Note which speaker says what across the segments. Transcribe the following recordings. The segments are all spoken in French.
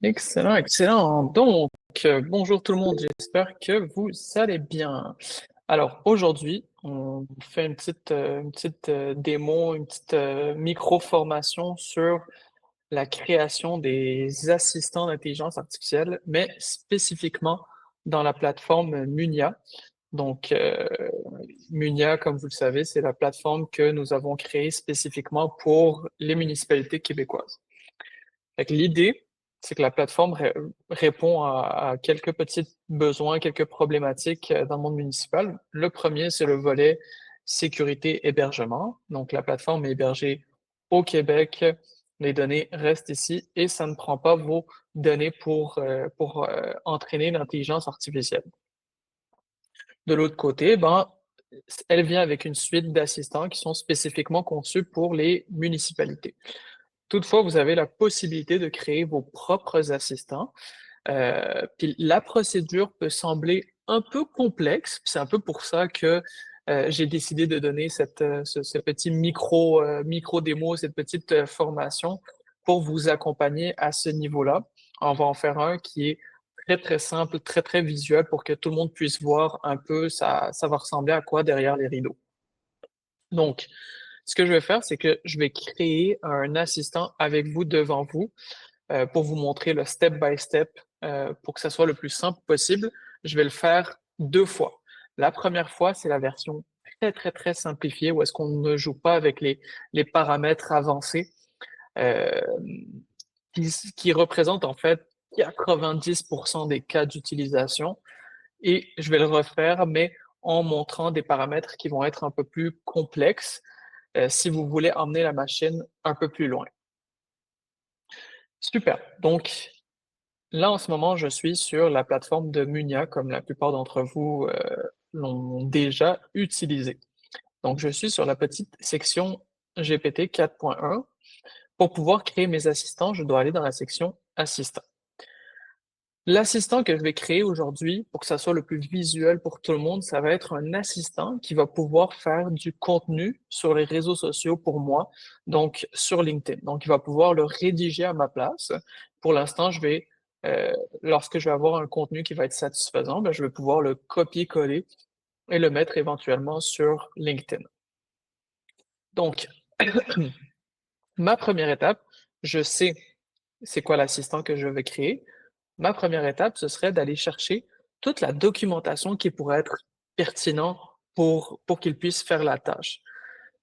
Speaker 1: Excellent, excellent. Donc, bonjour tout le monde, j'espère que vous allez bien. Alors, aujourd'hui, on fait une petite démo, une petite micro-formation sur la création des assistants d'intelligence artificielle, mais spécifiquement dans la plateforme Munia. Donc, Munia, comme vous le savez, c'est la plateforme que nous avons créée spécifiquement pour les municipalités québécoises. Fait que l'idée, c'est que la plateforme répond à quelques petits besoins, quelques problématiques dans le monde municipal. Le premier, c'est le volet sécurité hébergement. Donc, la plateforme est hébergée au Québec. Les données restent ici et ça ne prend pas vos données pour entraîner l'intelligence artificielle. De l'autre côté, ben, elle vient avec une suite d'assistants qui sont spécifiquement conçus pour les municipalités. Toutefois, vous avez la possibilité de créer vos propres assistants. Puis la procédure peut sembler un peu complexe. C'est un peu pour ça que j'ai décidé de donner ce petit micro démo, cette petite formation pour vous accompagner à ce niveau-là. On va en faire un qui est très, très simple, très, très visuel pour que tout le monde puisse voir un peu ça va ressembler à quoi derrière les rideaux. Donc, ce que je vais faire, c'est que je vais créer un assistant avec vous devant vous pour vous montrer le step by step pour que ça soit le plus simple possible. Je vais le faire deux fois. La première fois, c'est la version très, très, très simplifiée où est-ce qu'on ne joue pas avec les paramètres avancés euh, qui représentent en fait 90% des cas d'utilisation. Et je vais le refaire, mais en montrant des paramètres qui vont être un peu plus complexes si vous voulez emmener la machine un peu plus loin. Super. Donc, là, en ce moment, je suis sur la plateforme de Munia, comme la plupart d'entre vous l'ont déjà utilisé. Donc, je suis sur la petite section GPT 4.1. Pour pouvoir créer mes assistants, je dois aller dans la section Assistant. L'assistant que je vais créer aujourd'hui, pour que ça soit le plus visuel pour tout le monde, ça va être un assistant qui va pouvoir faire du contenu sur les réseaux sociaux pour moi, donc sur LinkedIn. Donc, il va pouvoir le rédiger à ma place. Pour l'instant, lorsque je vais avoir un contenu qui va être satisfaisant, ben, je vais pouvoir le copier-coller et le mettre éventuellement sur LinkedIn. Donc, ma première étape, je sais c'est quoi l'assistant que je vais créer. Ma première étape, ce serait d'aller chercher toute la documentation qui pourrait être pertinente pour qu'il puisse faire la tâche.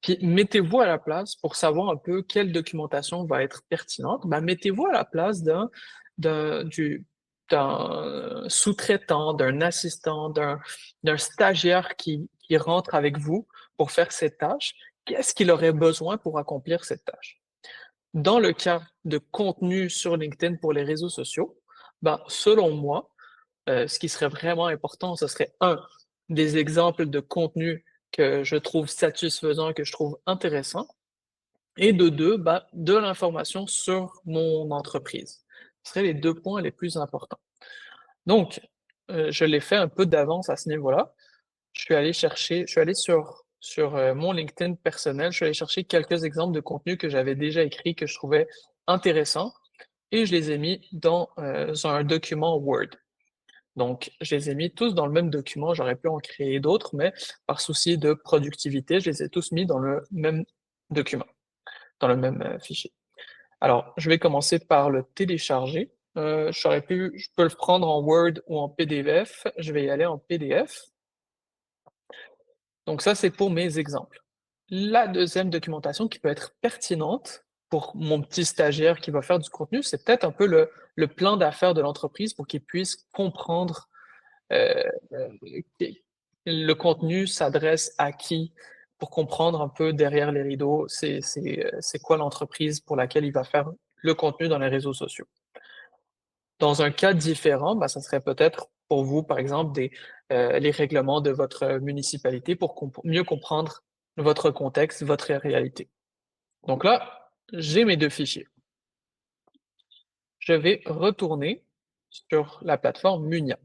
Speaker 1: Puis mettez-vous à la place pour savoir un peu quelle documentation va être pertinente. Ben, mettez-vous à la place d'un, du, d'un sous-traitant, d'un assistant, d'un stagiaire qui rentre avec vous pour faire cette tâche. Qu'est-ce qu'il aurait besoin pour accomplir cette tâche? Dans le cas de contenu sur LinkedIn pour les réseaux sociaux, ben, selon moi, ce qui serait vraiment important, ce serait des exemples de contenu que je trouve satisfaisant, que je trouve intéressant, et de deux, ben, de l'information sur mon entreprise. Ce seraient les deux points les plus importants. Donc, je l'ai fait un peu d'avance à ce niveau-là. Je suis allé sur mon LinkedIn personnel, je suis allé chercher quelques exemples de contenus que j'avais déjà écrits, que je trouvais intéressants, et je les ai mis dans un document Word. Donc, je les ai mis tous dans le même document. J'aurais pu en créer d'autres, mais par souci de productivité, je les ai tous mis dans le même document, dans le même fichier. Alors, je vais commencer par le télécharger. Je peux le prendre en Word ou en PDF. Je vais y aller en PDF. Donc ça, c'est pour mes exemples. La deuxième documentation qui peut être pertinente pour mon petit stagiaire qui va faire du contenu, c'est peut-être un peu le plan d'affaires de l'entreprise pour qu'il puisse comprendre euh, euh, le contenu s'adresse à qui, pour comprendre un peu derrière les rideaux, c'est quoi l'entreprise pour laquelle il va faire le contenu dans les réseaux sociaux. Dans un cas différent, ben, ça serait peut-être pour vous, par exemple, les règlements de votre municipalité pour mieux comprendre votre contexte, votre réalité. Donc là, j'ai mes deux fichiers. Je vais retourner sur la plateforme Munia.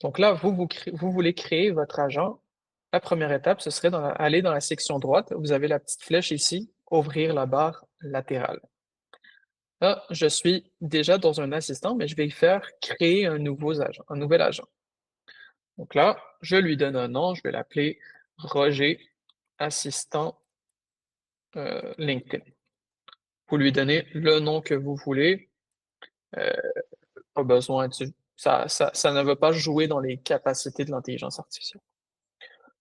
Speaker 1: Donc là, vous voulez créer votre agent. La première étape, ce serait aller dans la section droite. Vous avez la petite flèche ici, ouvrir la barre latérale. Là, je suis déjà dans un assistant, mais je vais faire créer un nouvel agent. Donc là, je lui donne un nom, je vais l'appeler Roger, assistant LinkedIn. Vous lui donnez le nom que vous voulez, euh, pas besoin ça ne va pas jouer dans les capacités de l'intelligence artificielle.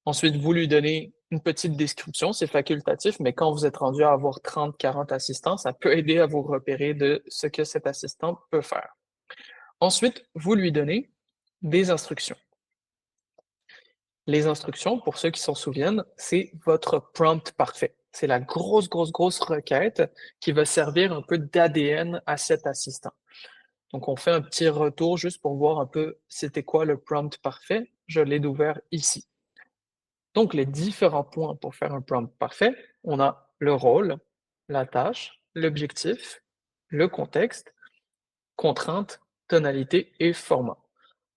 Speaker 1: Ensuite, vous lui donnez une petite description, c'est facultatif, mais quand vous êtes rendu à avoir 30, 40 assistants, ça peut aider à vous repérer de ce que cet assistant peut faire. Ensuite, vous lui donnez des instructions. Les instructions, pour ceux qui s'en souviennent, c'est votre prompt parfait. C'est la grosse requête qui va servir un peu d'ADN à cet assistant. Donc, on fait un petit retour juste pour voir un peu c'était quoi le prompt parfait. Je l'ai ouvert ici. Donc, les différents points pour faire un prompt parfait, on a le rôle, la tâche, l'objectif, le contexte, contrainte, tonalité et format.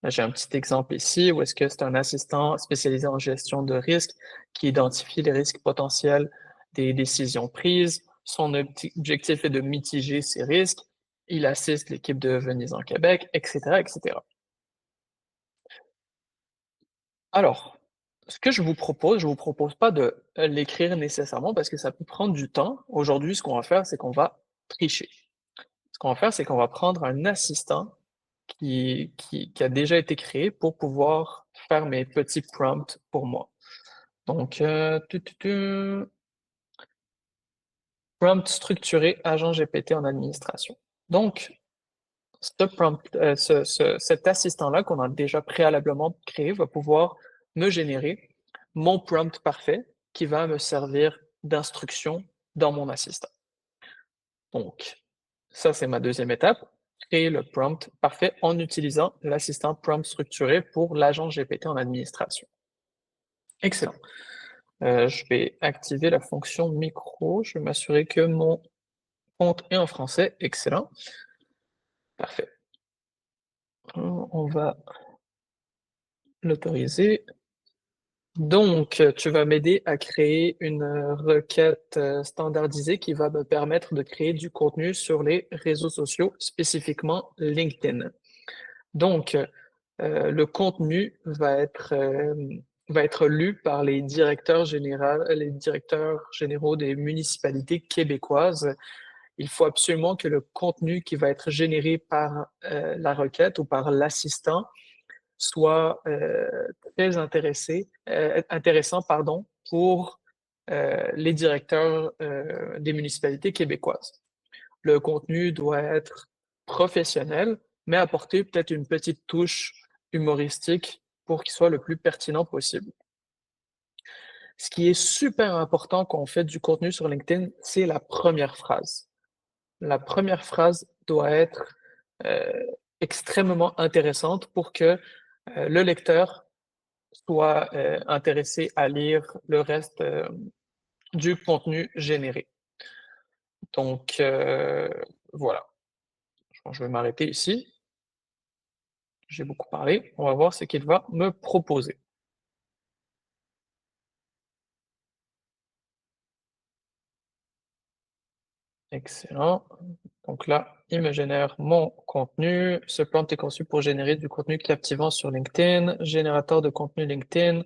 Speaker 1: Là, j'ai un petit exemple ici où est-ce que c'est un assistant spécialisé en gestion de risques qui identifie les risques potentiels des décisions prises. Son objectif est de mitiger ces risques. Il assiste l'équipe de Venise en Québec, etc., etc. Alors, ce que je vous propose pas de l'écrire nécessairement parce que ça peut prendre du temps. Aujourd'hui, ce qu'on va faire, c'est qu'on va tricher. Ce qu'on va faire, c'est qu'on va prendre un assistant qui a déjà été créé pour pouvoir faire mes petits prompts pour moi. Donc, prompt structuré agent GPT en administration. Donc, cet assistant-là qu'on a déjà préalablement créé va pouvoir me générer mon prompt parfait qui va me servir d'instruction dans mon assistant. Donc, ça, c'est ma deuxième étape, créer le prompt parfait en utilisant l'assistant prompt structuré pour l'agent GPT en administration. Excellent. Je vais activer la fonction micro. Je vais m'assurer que mon compte est en français. Excellent. Parfait. On va l'autoriser. Donc, tu vas m'aider à créer une requête standardisée qui va me permettre de créer du contenu sur les réseaux sociaux, spécifiquement LinkedIn. Donc, le contenu va être lu par les directeurs généraux des municipalités québécoises. Il faut absolument que le contenu qui va être généré par la requête ou par l'assistant soit très intéressant pardon, pour les directeurs des municipalités québécoises. Le contenu doit être professionnel, mais apporter peut-être une petite touche humoristique pour qu'il soit le plus pertinent possible. Ce qui est super important quand on fait du contenu sur LinkedIn, c'est la première phrase. La première phrase doit être euh, extrêmement intéressante pour que le lecteur soit intéressé à lire le reste du contenu généré. Donc, voilà. Je vais m'arrêter ici. J'ai beaucoup parlé. On va voir ce qu'il va me proposer. Excellent. Donc là, il me génère mon contenu. Ce prompt est conçu pour générer du contenu captivant sur LinkedIn. Générateur de contenu LinkedIn.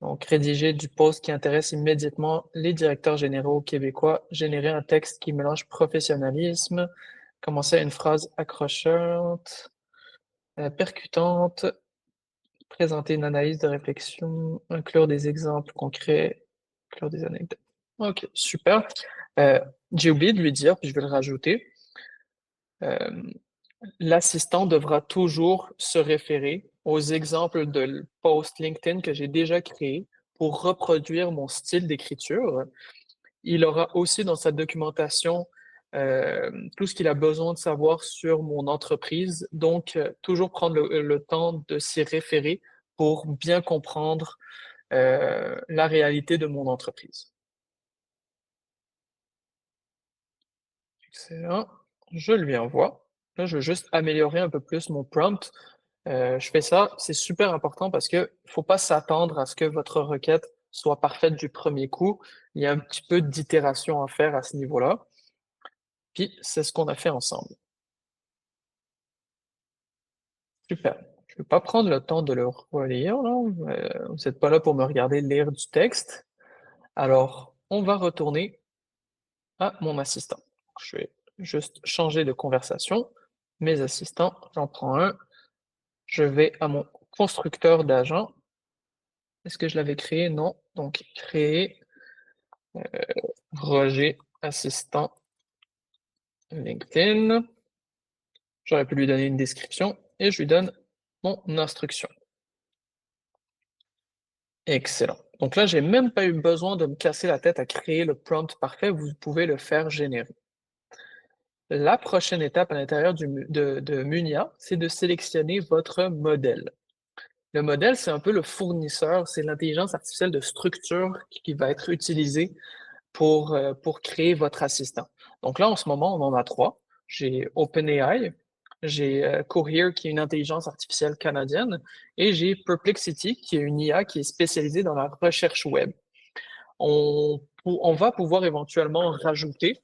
Speaker 1: Donc, rédiger du post qui intéresse immédiatement les directeurs généraux québécois. Générer un texte qui mélange professionnalisme. Commencer à une phrase accrochante, percutante. Présenter une analyse de réflexion. Inclure des exemples concrets. Inclure des anecdotes. Ok, super. Euh, j'ai oublié de lui dire, puis je vais le rajouter. Euh, L'assistant devra toujours se référer aux exemples de posts LinkedIn que j'ai déjà créés pour reproduire mon style d'écriture. Il aura aussi dans sa documentation tout ce qu'il a besoin de savoir sur mon entreprise. Donc, toujours prendre le temps de s'y référer pour bien comprendre la réalité de mon entreprise. Excellent. Je lui envoie. Là, je veux juste améliorer un peu plus mon prompt. Je fais ça, c'est super important parce que faut pas s'attendre à ce que votre requête soit parfaite du premier coup. Il y a un petit peu d'itération à faire à ce niveau-là. Puis, c'est ce qu'on a fait ensemble. Super. Je vais pas prendre le temps de le relire, là. Vous n'êtes pas là pour me regarder lire du texte. Alors, on va retourner à mon assistant. Je vais juste changer de conversation. Mes assistants, j'en prends un. Je vais à mon constructeur d'agent. Est-ce que je l'avais créé? Non. Donc, créer Roger, assistant LinkedIn. J'aurais pu lui donner une description et je lui donne mon instruction. Excellent. Donc là, j'ai même pas eu besoin de me casser la tête à créer le prompt parfait. Vous pouvez le faire générer. La prochaine étape à l'intérieur de Munia, c'est de sélectionner votre modèle. Le modèle, c'est un peu le fournisseur, c'est l'intelligence artificielle de structure qui va être utilisée pour créer votre assistant. Donc là, en ce moment, on en a trois. J'ai OpenAI, j'ai Cohere, qui est une intelligence artificielle canadienne, et j'ai Perplexity, qui est une IA qui est spécialisée dans la recherche web. On va pouvoir éventuellement rajouter.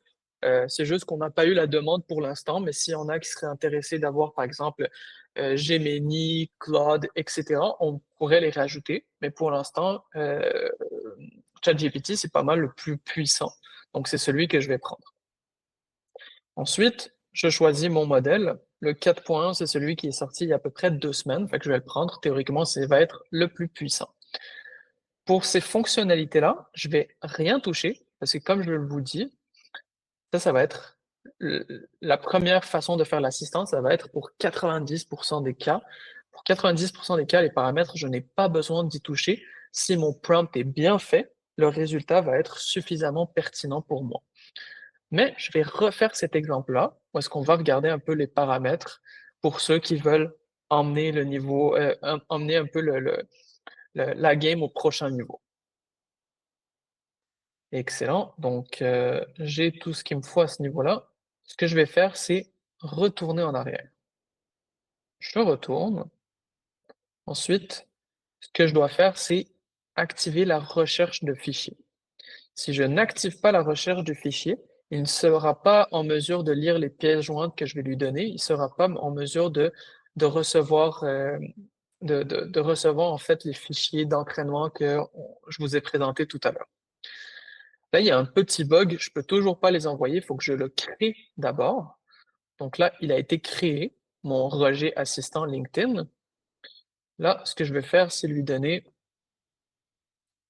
Speaker 1: C'est juste qu'on n'a pas eu la demande pour l'instant, mais s'il y en a qui seraient intéressés d'avoir, par exemple, Gemini, Claude, etc., on pourrait les rajouter. Mais pour l'instant, ChatGPT, c'est pas mal le plus puissant. Donc, c'est celui que je vais prendre. Ensuite, je choisis mon modèle. Le 4.1, c'est celui qui est sorti il y a à peu près 2 semaines. Fait que je vais le prendre. Théoriquement, ça va être le plus puissant. Pour ces fonctionnalités-là, je vais rien toucher parce que comme je vous dis, ça va être la première façon de faire l'assistance, ça va être pour 90% des cas. Pour 90% des cas, les paramètres, je n'ai pas besoin d'y toucher. Si mon prompt est bien fait, le résultat va être suffisamment pertinent pour moi. Mais je vais refaire cet exemple-là, où est-ce qu'on va regarder un peu les paramètres pour ceux qui veulent emmener le niveau, emmener un peu la game au prochain niveau. Excellent. Donc, j'ai tout ce qu'il me faut à ce niveau-là. Ce que je vais faire, c'est retourner en arrière. Je retourne. Ensuite, ce que je dois faire, c'est activer la recherche de fichiers. Si je n'active pas la recherche du fichier, il ne sera pas en mesure de lire les pièces jointes que je vais lui donner. Il ne sera pas en mesure de recevoir, de recevoir en fait les fichiers d'entraînement que je vous ai présentés tout à l'heure. Là, il y a un petit bug, je peux toujours pas les envoyer, il faut que je le crée d'abord. Donc là, il a été créé, mon Roger assistant LinkedIn. Là, ce que je vais faire, c'est lui donner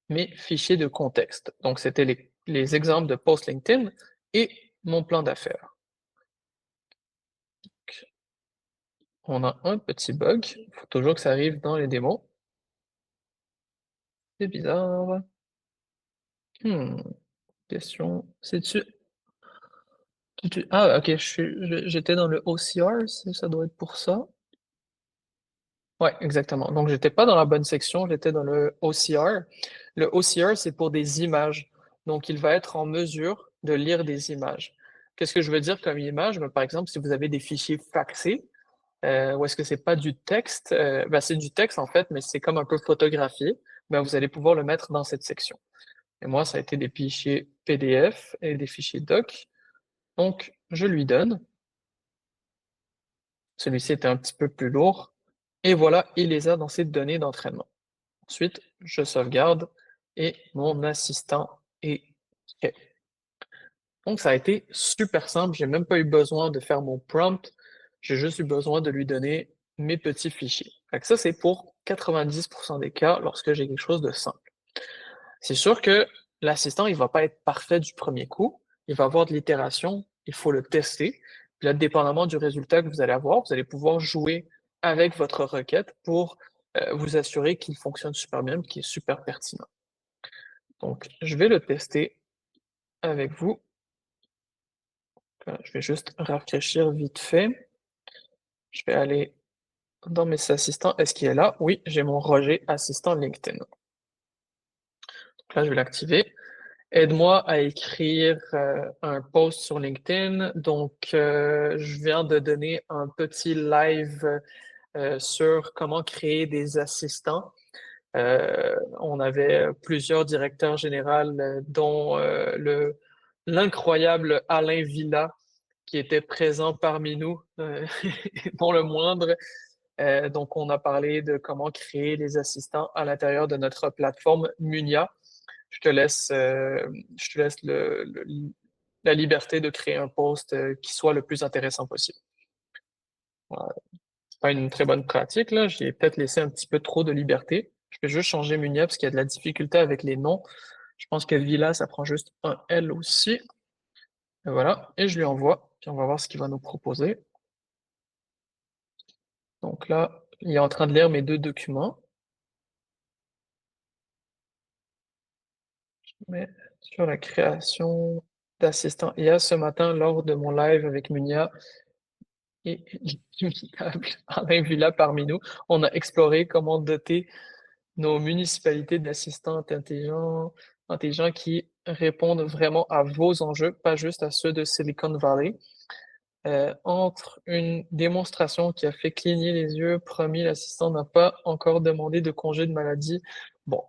Speaker 1: mes fichiers de contexte. Donc, c'était les exemples de post LinkedIn et mon plan d'affaires. On a un petit bug, il faut toujours que ça arrive dans les démos. C'est bizarre. Question, c'est-tu... Ah, ok, j'étais dans le OCR, ça doit être pour ça. Ouais, exactement. Donc, j'étais pas dans la bonne section, j'étais dans le OCR. Le OCR, c'est pour des images. Donc, il va être en mesure de lire des images. Qu'est-ce que je veux dire comme image? Ben, par exemple, si vous avez des fichiers faxés, ou est-ce que c'est pas du texte? Ben, c'est du texte, en fait, mais c'est comme un peu photographié. Ben, vous allez pouvoir le mettre dans cette section. Et moi, ça a été des fichiers PDF et des fichiers doc. Donc, je lui donne. Celui-ci était un petit peu plus lourd. Et voilà, il les a dans ses données d'entraînement. Ensuite, je sauvegarde et mon assistant est prêt. Donc, ça a été super simple. J'ai même pas eu besoin de faire mon prompt. J'ai juste eu besoin de lui donner mes petits fichiers. Fait que ça, c'est pour 90% des cas lorsque j'ai quelque chose de simple. C'est sûr que l'assistant, il va pas être parfait du premier coup. Il va avoir de l'itération. Il faut le tester. Puis là, dépendamment du résultat que vous allez avoir, vous allez pouvoir jouer avec votre requête pour vous assurer qu'il fonctionne super bien, qu'il est super pertinent. Donc, je vais le tester avec vous. Je vais juste rafraîchir vite fait. Je vais aller dans mes assistants. Est-ce qu'il est là? Oui, j'ai mon Roger assistant LinkedIn. Donc là, je vais l'activer. Aide-moi à écrire un post sur LinkedIn. Donc, je viens de donner un petit live sur comment créer des assistants. On avait plusieurs directeurs généraux, dont l'incroyable Alain Villa, qui était présent parmi nous, non le moindre. Donc, on a parlé de comment créer les assistants à l'intérieur de notre plateforme Munia. Je te laisse, je te laisse la liberté de créer un post qui soit le plus intéressant possible. Voilà. C'est pas une très bonne pratique, là. J'ai peut-être laissé un petit peu trop de liberté. Je vais juste changer Munia parce qu'il y a de la difficulté avec les noms. Je pense que Villa, ça prend juste un L aussi. Et voilà. Et je lui envoie. Puis on va voir ce qu'il va nous proposer. Donc là, il est en train de lire mes deux documents. Mais sur la création d'assistants IA ce matin lors de mon live avec Munia et l'imitable Alain Villa parmi nous, on a exploré comment doter nos municipalités d'assistants intelligents qui répondent vraiment à vos enjeux, pas juste à ceux de Silicon Valley. Entre une démonstration qui a fait cligner les yeux, promis, l'assistant n'a pas encore demandé de congé de maladie. Bon,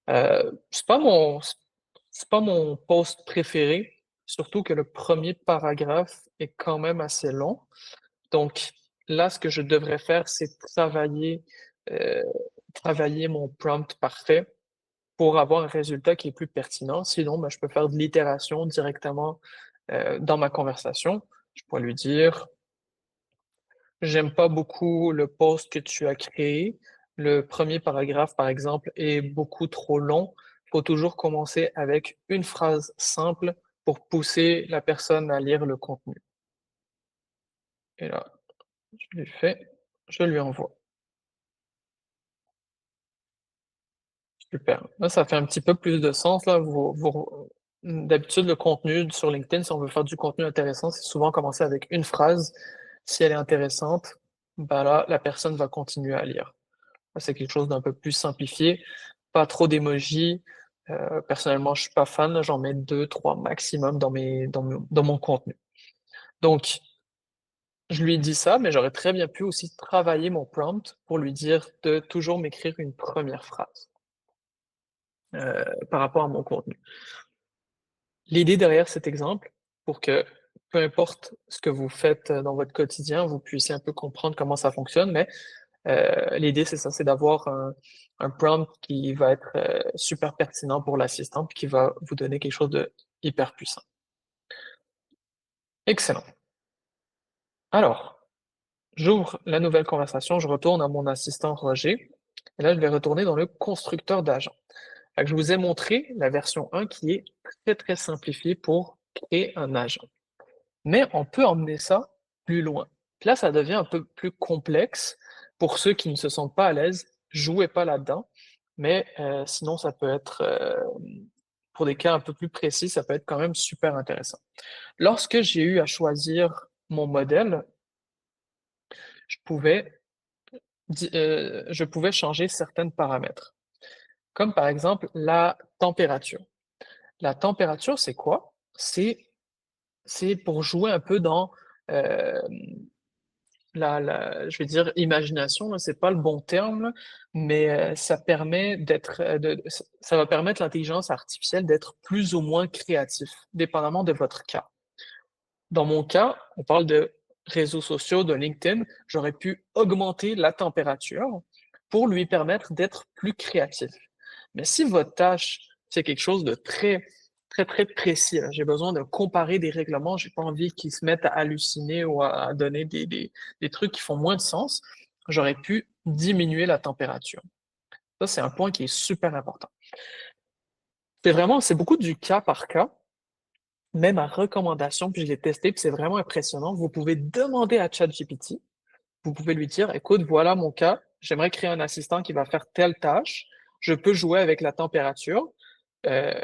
Speaker 1: c'est pas mon post préféré, surtout que le premier paragraphe est quand même assez long. Donc là, ce que je devrais faire, c'est euh, travailler mon prompt parfait pour avoir un résultat qui est plus pertinent. Sinon, ben, je peux faire de l'itération directement dans ma conversation. Je pourrais lui dire, j'aime pas beaucoup le post que tu as créé. Le premier paragraphe, par exemple, est beaucoup trop long. Il faut toujours commencer avec une phrase simple pour pousser la personne à lire le contenu. Et là, je lui fais, je lui envoie. Super. Là, ça fait un petit peu plus de sens, là. D'habitude, le contenu sur LinkedIn, si on veut faire du contenu intéressant, c'est souvent commencer avec une phrase. Si elle est intéressante, ben là, la personne va continuer à lire. C'est quelque chose d'un peu plus simplifié, pas trop d'émojis. Personnellement, je suis pas fan, j'en mets deux, trois maximum dans mon contenu. Donc, je lui dis ça, mais j'aurais très bien pu aussi travailler mon prompt pour lui dire de toujours m'écrire une première phrase par rapport à mon contenu. L'idée derrière cet exemple, pour que peu importe ce que vous faites dans votre quotidien, vous puissiez un peu comprendre comment ça fonctionne, mais l'idée, c'est ça, c'est d'avoir un prompt qui va être super pertinent pour l'assistant puis qui va vous donner quelque chose de hyper puissant. Excellent. Alors, j'ouvre la nouvelle conversation, je retourne à mon assistant Roger, et là, je vais retourner dans le constructeur d'agents. Je vous ai montré la version 1 qui est très, très simplifiée pour créer un agent. Mais on peut emmener ça plus loin. Puis là, ça devient un peu plus complexe pour ceux qui ne se sentent pas à l'aise. Jouez pas là-dedans. Mais sinon, ça peut être, pour des cas un peu plus précis, ça peut être quand même super intéressant. Lorsque j'ai eu à choisir mon modèle, je pouvais, je pouvais changer certains paramètres, comme par exemple la température. La température, c'est quoi? C'est pour jouer un peu dans euh, je vais dire imagination, là, c'est pas le bon terme, là, mais ça permet ça va permettre l'intelligence artificielle d'être plus ou moins créatif, dépendamment de votre cas. Dans mon cas, on parle de réseaux sociaux, de LinkedIn, j'aurais pu augmenter la température pour lui permettre d'être plus créatif. Mais si votre tâche, c'est quelque chose de très précis, là, j'ai besoin de comparer des règlements, j'ai pas envie qu'ils se mettent à halluciner ou à donner des trucs qui font moins de sens, j'aurais pu diminuer la température. Ça, c'est un point qui est super important. C'est beaucoup du cas par cas. Même ma recommandation, puis je l'ai testé, puis c'est vraiment impressionnant. Vous pouvez demander à ChatGPT, vous pouvez lui dire, écoute, voilà mon cas, j'aimerais créer un assistant qui va faire telle tâche, je peux jouer avec la température, euh,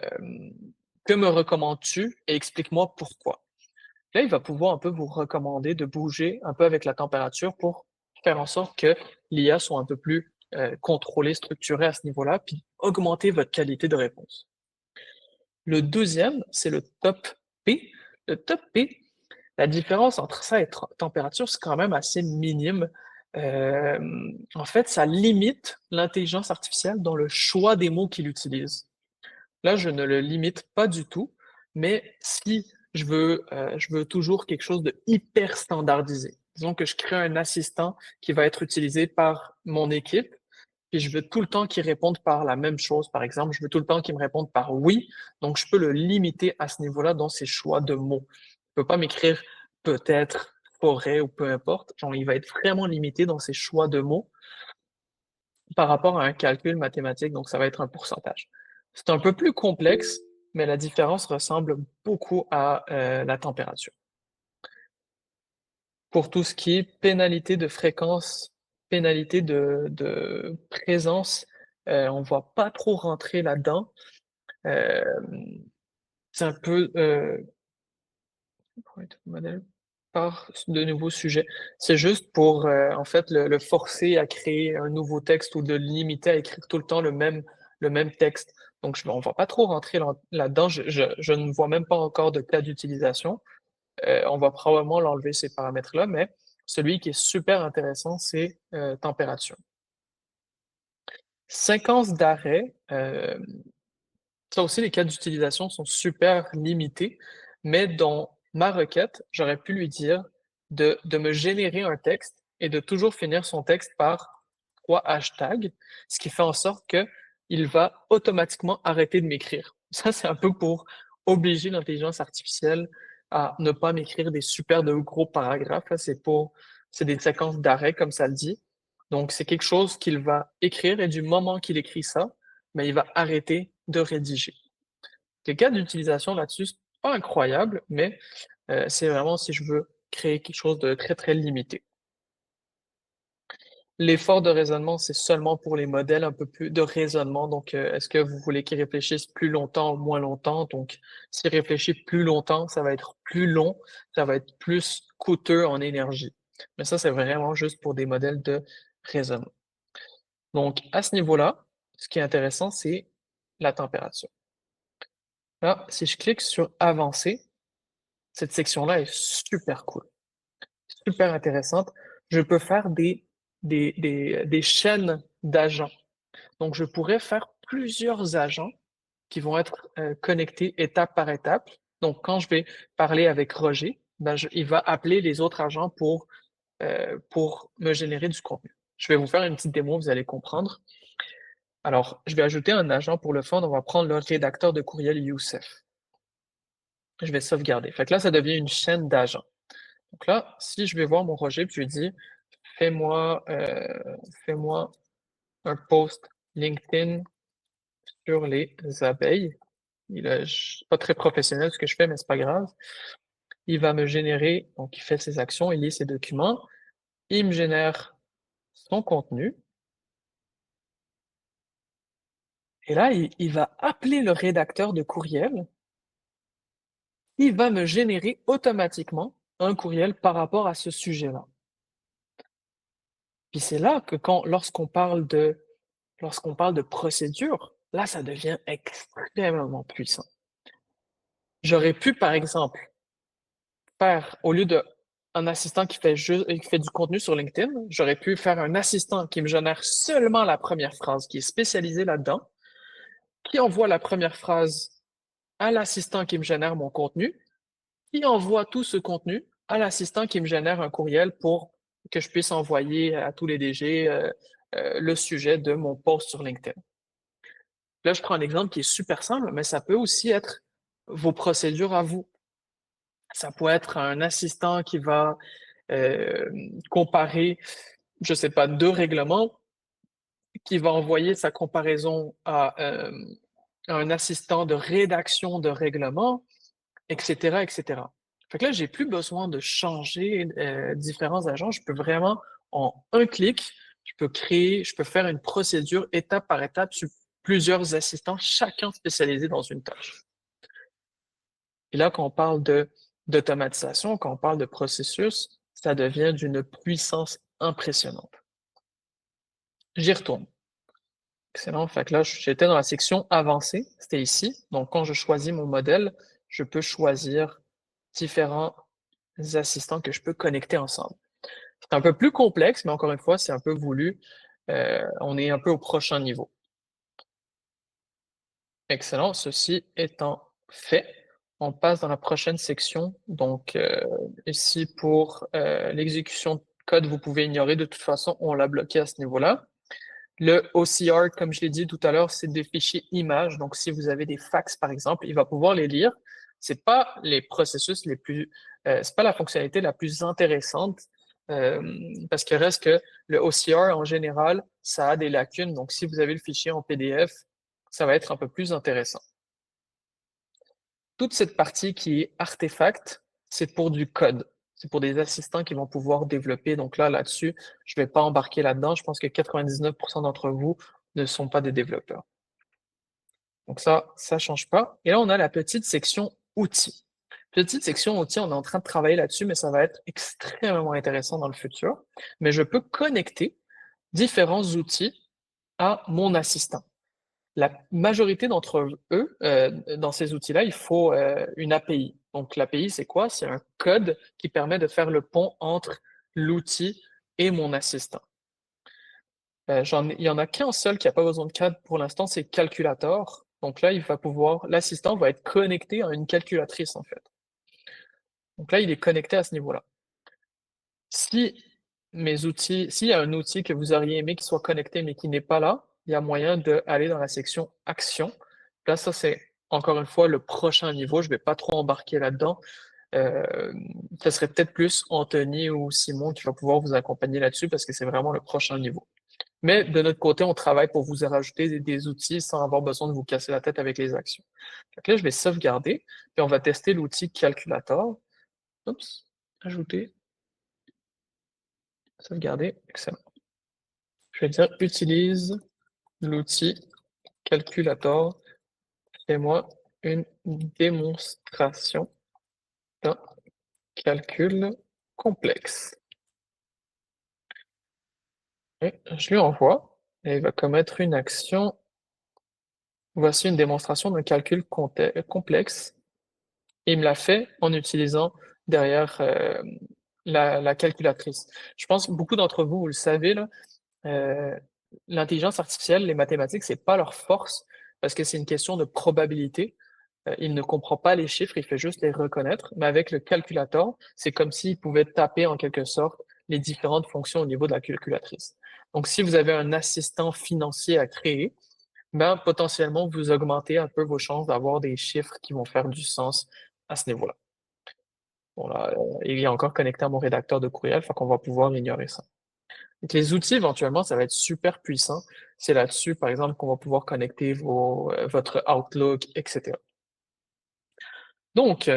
Speaker 1: que me recommandes-tu et explique-moi pourquoi. Là, il va pouvoir un peu vous recommander de bouger un peu avec la température pour faire en sorte que l'IA soit un peu plus contrôlée, structurée à ce niveau-là, puis augmenter votre qualité de réponse. Le deuxième, c'est le top P. Le top P, la différence entre ça et température, c'est quand même assez minime. Euh, En fait, ça limite l'intelligence artificielle dans le choix des mots qu'il utilise. Là, je ne le limite pas du tout, mais si je veux toujours quelque chose de hyper standardisé. Disons que je crée un assistant qui va être utilisé par mon équipe, puis je veux tout le temps qu'il réponde par la même chose. Par exemple, je veux tout le temps qu'il me réponde par oui, donc je peux le limiter à ce niveau-là dans ses choix de mots. Je peux pas m'écrire peut-être, pourrait ou peu importe. Genre, il va être vraiment limité dans ses choix de mots par rapport à un calcul mathématique, donc ça va être un pourcentage. C'est un peu plus complexe, mais la différence ressemble beaucoup à la température. Pour tout ce qui est pénalité de fréquence, pénalité de présence, on va pas trop rentrer là-dedans. C'est un peu, modèle par de nouveaux sujets. C'est juste pour, en fait, le forcer à créer un nouveau texte ou de le limiter à écrire tout le temps le même texte. Donc on va pas trop rentrer là-dedans. Je ne vois même pas encore de cas d'utilisation. On va probablement l'enlever ces paramètres-là, mais celui qui est super intéressant, c'est, température. Séquence d'arrêt, ça aussi, les cas d'utilisation sont super limités, mais dans ma requête, j'aurais pu lui dire de me générer un texte et de toujours finir son texte par 3 hashtags, ce qui fait en sorte qu'il va automatiquement arrêter de m'écrire. Ça, c'est un peu pour obliger l'intelligence artificielle à ne pas m'écrire des super de gros paragraphes, là, c'est des séquences d'arrêt, comme ça le dit. Donc, c'est quelque chose qu'il va écrire et du moment qu'il écrit ça, ben, il va arrêter de rédiger. Les cas d'utilisation là-dessus, c'est pas incroyable, mais c'est vraiment si je veux créer quelque chose de très, très limité. L'effort de raisonnement, c'est seulement pour les modèles un peu plus de raisonnement. Donc, est-ce que vous voulez qu'ils réfléchissent plus longtemps ou moins longtemps? Donc, s'ils réfléchissent plus longtemps, ça va être plus long, ça va être plus coûteux en énergie. Mais ça, c'est vraiment juste pour des modèles de raisonnement. Donc, à ce niveau-là, ce qui est intéressant, c'est la température. Là, si je clique sur Avancer, cette section-là est super cool, super intéressante. Je peux faire des chaînes d'agents. Donc, je pourrais faire plusieurs agents qui vont être connectés étape par étape. Donc, quand je vais parler avec Roger, ben, il va appeler les autres agents pour me générer du contenu. Je vais vous faire une petite démo, vous allez comprendre. Alors, je vais ajouter un agent pour le fond. On va prendre le rédacteur de courriel Youssef. Je vais sauvegarder. Fait que là, ça devient une chaîne d'agents. Donc là, si je vais voir mon Roger, puis je lui dis, fais-moi fais-moi un post LinkedIn sur les abeilles. Pas très professionnel ce que je fais, mais c'est pas grave. Il va me générer, donc il fait ses actions, il lit ses documents, il me génère son contenu. Et là, il va appeler le rédacteur de courriel. Il va me générer automatiquement un courriel par rapport à ce sujet-là. Puis c'est là que lorsqu'on parle de procédure, là, ça devient extrêmement puissant. J'aurais pu, par exemple, faire, au lieu de un assistant qui fait du contenu sur LinkedIn, j'aurais pu faire un assistant qui me génère seulement la première phrase, qui est spécialisé là-dedans, qui envoie la première phrase à l'assistant qui me génère mon contenu, qui envoie tout ce contenu à l'assistant qui me génère un courriel pour que je puisse envoyer à tous les DG le sujet de mon post sur LinkedIn. Là, je prends un exemple qui est super simple, mais ça peut aussi être vos procédures à vous. Ça peut être un assistant qui va comparer, je sais pas, 2 règlements, qui va envoyer sa comparaison à un assistant de rédaction de règlement, et cetera, et cetera. Fait que là, j'ai plus besoin de changer différents agents. Je peux vraiment, en un clic, je peux faire une procédure étape par étape sur plusieurs assistants, chacun spécialisé dans une tâche. Et là, quand on parle d'automatisation, quand on parle de processus, ça devient d'une puissance impressionnante. J'y retourne. Excellent. Fait que là, j'étais dans la section avancée, c'était ici. Donc, quand je choisis mon modèle, je peux choisir différents assistants que je peux connecter ensemble. C'est un peu plus complexe, mais encore une fois, c'est un peu voulu. On est un peu au prochain niveau. Excellent. Ceci étant fait, on passe dans la prochaine section. Donc, ici, pour l'exécution de code, vous pouvez ignorer. De toute façon, on l'a bloqué à ce niveau-là. Le OCR, comme je l'ai dit tout à l'heure, c'est des fichiers images. Donc, si vous avez des fax, par exemple, il va pouvoir les lire. C'est pas les processus les plus, c'est pas la fonctionnalité la plus intéressante, euh, parce qu'il reste que le OCR, en général, ça a des lacunes. Donc, si vous avez le fichier en PDF, ça va être un peu plus intéressant. Toute cette partie qui est artefact, c'est pour du code. C'est pour des assistants qui vont pouvoir développer. Donc là-dessus, je ne vais pas embarquer là-dedans. Je pense que 99% d'entre vous ne sont pas des développeurs. Donc ça ne change pas. Et là, on a la petite section outils. Petite section outils, on est en train de travailler là-dessus, mais ça va être extrêmement intéressant dans le futur. Mais je peux connecter différents outils à mon assistant. La majorité d'entre eux, dans ces outils-là, il faut une API. Donc, l'API, c'est quoi? C'est un code qui permet de faire le pont entre l'outil et mon assistant. Il y en a qu'un seul qui n'a pas besoin de code pour l'instant, c'est Calculator. Donc là, l'assistant va être connecté à une calculatrice, en fait. Donc là, il est connecté à ce niveau-là. S'il y a un outil que vous auriez aimé qui soit connecté mais qui n'est pas là, il y a moyen d'aller dans la section Action. Là, ça, c'est encore une fois le prochain niveau. Je ne vais pas trop embarquer là-dedans. Ce serait peut-être plus Anthony ou Simon qui va pouvoir vous accompagner là-dessus parce que c'est vraiment le prochain niveau. Mais de notre côté, on travaille pour vous rajouter des outils sans avoir besoin de vous casser la tête avec les actions. Donc là, je vais sauvegarder, puis on va tester l'outil Calculator. Oups, ajouter, sauvegarder, excellent. Je vais dire utilise l'outil Calculator. Fais-moi une démonstration d'un calcul complexe. Et je lui envoie et il va commettre une action. Voici une démonstration d'un calcul complexe. Et il me l'a fait en utilisant derrière la calculatrice. Je pense que beaucoup d'entre vous, vous le savez, là, l'intelligence artificielle, les mathématiques, c'est pas leur force parce que c'est une question de probabilité. Il ne comprend pas les chiffres, il fait juste les reconnaître. Mais avec le calculator, c'est comme s'il pouvait taper en quelque sorte les différentes fonctions au niveau de la calculatrice. Donc, si vous avez un assistant financier à créer, ben, potentiellement, vous augmentez un peu vos chances d'avoir des chiffres qui vont faire du sens à ce niveau-là. Bon, là, il est encore connecté à mon rédacteur de courriel, fait qu'on va pouvoir ignorer ça. Donc, les outils, éventuellement, ça va être super puissant. C'est là-dessus, par exemple, qu'on va pouvoir connecter votre Outlook, etc. Donc,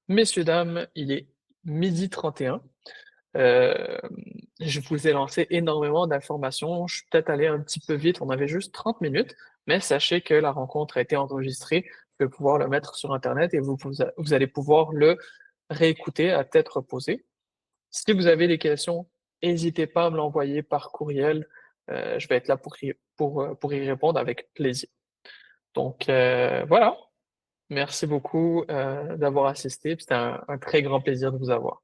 Speaker 1: messieurs, dames, il est 12h31. Euh, je vous ai lancé énormément d'informations. Je suis peut-être allé un petit peu vite. On avait juste 30 minutes, mais sachez que la rencontre a été enregistrée. Je vais pouvoir le mettre sur Internet et vous allez pouvoir le réécouter à tête reposée. Si vous avez des questions, n'hésitez pas à me l'envoyer par courriel. Je vais être là pour y répondre avec plaisir. Donc, voilà. Merci beaucoup d'avoir assisté. C'était un très grand plaisir de vous avoir.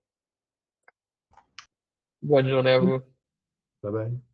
Speaker 1: Bonne journée à vous.
Speaker 2: Bye bye.